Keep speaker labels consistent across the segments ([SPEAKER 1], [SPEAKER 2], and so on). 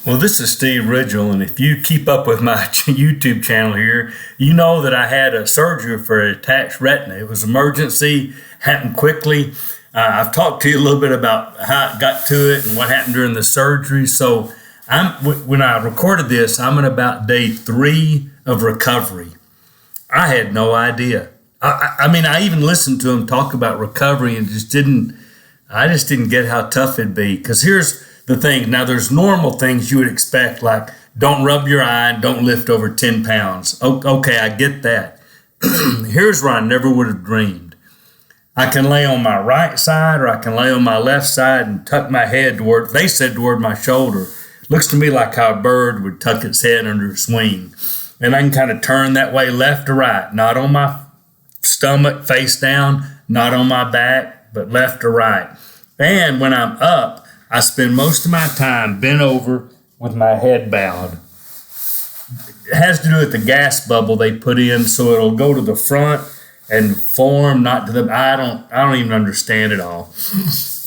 [SPEAKER 1] Well, this is Steve Ridgel, and if you keep up with my YouTube channel here, you know that I had a surgery for a detached retina. It was emergency, happened quickly. I've talked to you a little bit about how it got to it and what happened during the surgery. So when I recorded this, I'm in about day 3 of recovery. I had no idea. I even listened to him talk about recovery and I just didn't get how tough it'd be. Because here's the thing. Now, there's normal things you would expect, like don't rub your eye, don't lift over 10 pounds. Okay, I get that. Here's where I never would have dreamed. I can lay on my right side or I can lay on my left side and tuck my head toward my shoulder. Looks to me like how a bird would tuck its head under its wing. And I can kind of turn that way left to right, not on my stomach face down, not on my back, but left to right. And when I'm up, I spend most of my time bent over with my head bowed. It has to do with the gas bubble they put in, so it'll go to the front and form, not to the. I don't even understand it all.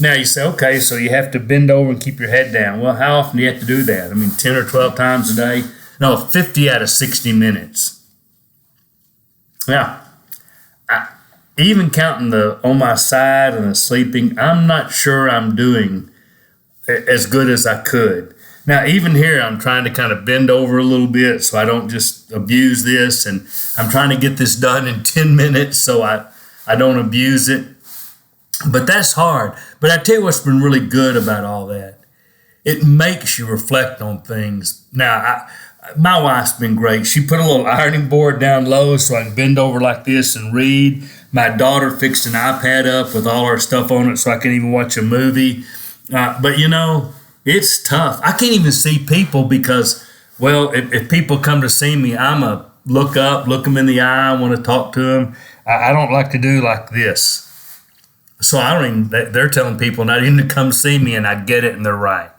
[SPEAKER 1] Now you say, okay, so you have to bend over and keep your head down. Well, how often do you have to do that? 10 or 12 times a day? No, 50 out of 60 minutes. Now, even counting the on my side and the sleeping, I'm not sure I'm doing as good as I could. Now, even here, I'm trying to kind of bend over a little bit so I don't just abuse this, and I'm trying to get this done in 10 minutes so I don't abuse it. But that's hard. But I tell you what's been really good about all that. It makes you reflect on things. Now, my wife's been great. She put a little ironing board down low so I can bend over like this and read. My daughter fixed an iPad up with all her stuff on it so I can even watch a movie. But it's tough. I can't even see people because, well, if people come to see me, I'm a look up, look them in the eye, I want to talk to them. I don't like to do like this. So they're telling people not even to come see me, and I get it, and they're right.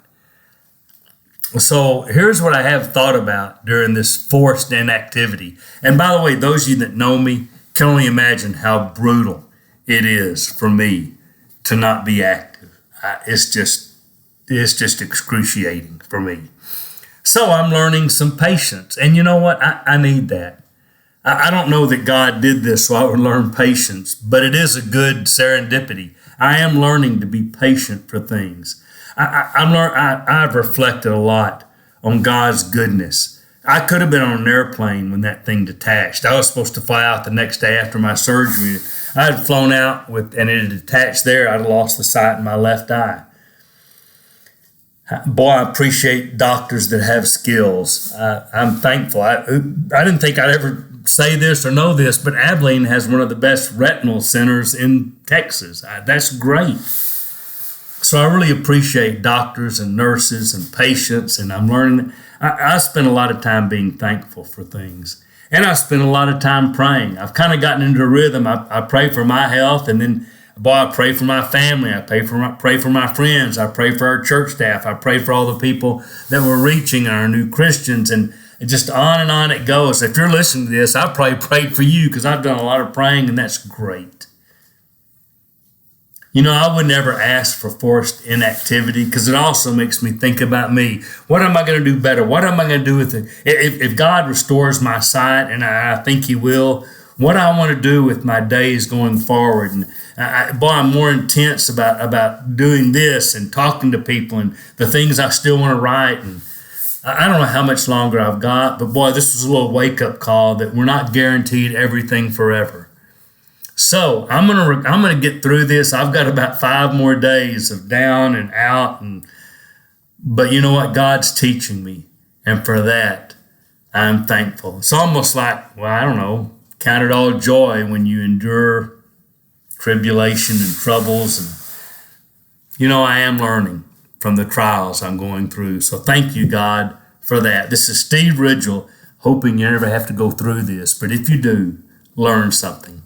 [SPEAKER 1] So here's what I have thought about during this forced inactivity. And by the way, those of you that know me can only imagine how brutal it is for me to not be active. It's just excruciating for me. So I'm learning some patience. And you know what? I need that. I don't know that God did this so I would learn patience, but it is a good serendipity. I am learning to be patient for things. I've reflected a lot on God's goodness. I could have been on an airplane when that thing detached. I was supposed to fly out the next day after my surgery. I had flown out and it had detached there. I'd have lost the sight in my left eye. Boy, I appreciate doctors that have skills. I'm thankful. I didn't think I'd ever say this or know this, but Abilene has one of the best retinal centers in Texas. That's great. So I really appreciate doctors and nurses and patients, and I'm learning. I spend a lot of time being thankful for things. And I spend a lot of time praying. I've kind of gotten into a rhythm. I pray for my health, and then, I pray for my family. I pray for my friends. I pray for our church staff. I pray for all the people that we're reaching, our new Christians, and just on it goes. If you're listening to this, I prayed for you because I've done a lot of praying, and that's great. I would never ask for forced inactivity because it also makes me think about me. What am I going to do better? What am I going to do with it? If God restores my sight, and I think He will, what I want to do with my days going forward. And I'm more intense about doing this and talking to people and the things I still want to write. And I don't know how much longer I've got, but this was a little wake-up call that we're not guaranteed everything forever. So I'm gonna get through this. I've got about 5 more days of down and out, but you know what? God's teaching me, and for that, I'm thankful. It's almost like, count it all joy when you endure tribulation and troubles, and I am learning from the trials I'm going through. So thank you, God, for that. This is Steve Ridgel, hoping you never have to go through this, but if you do, learn something.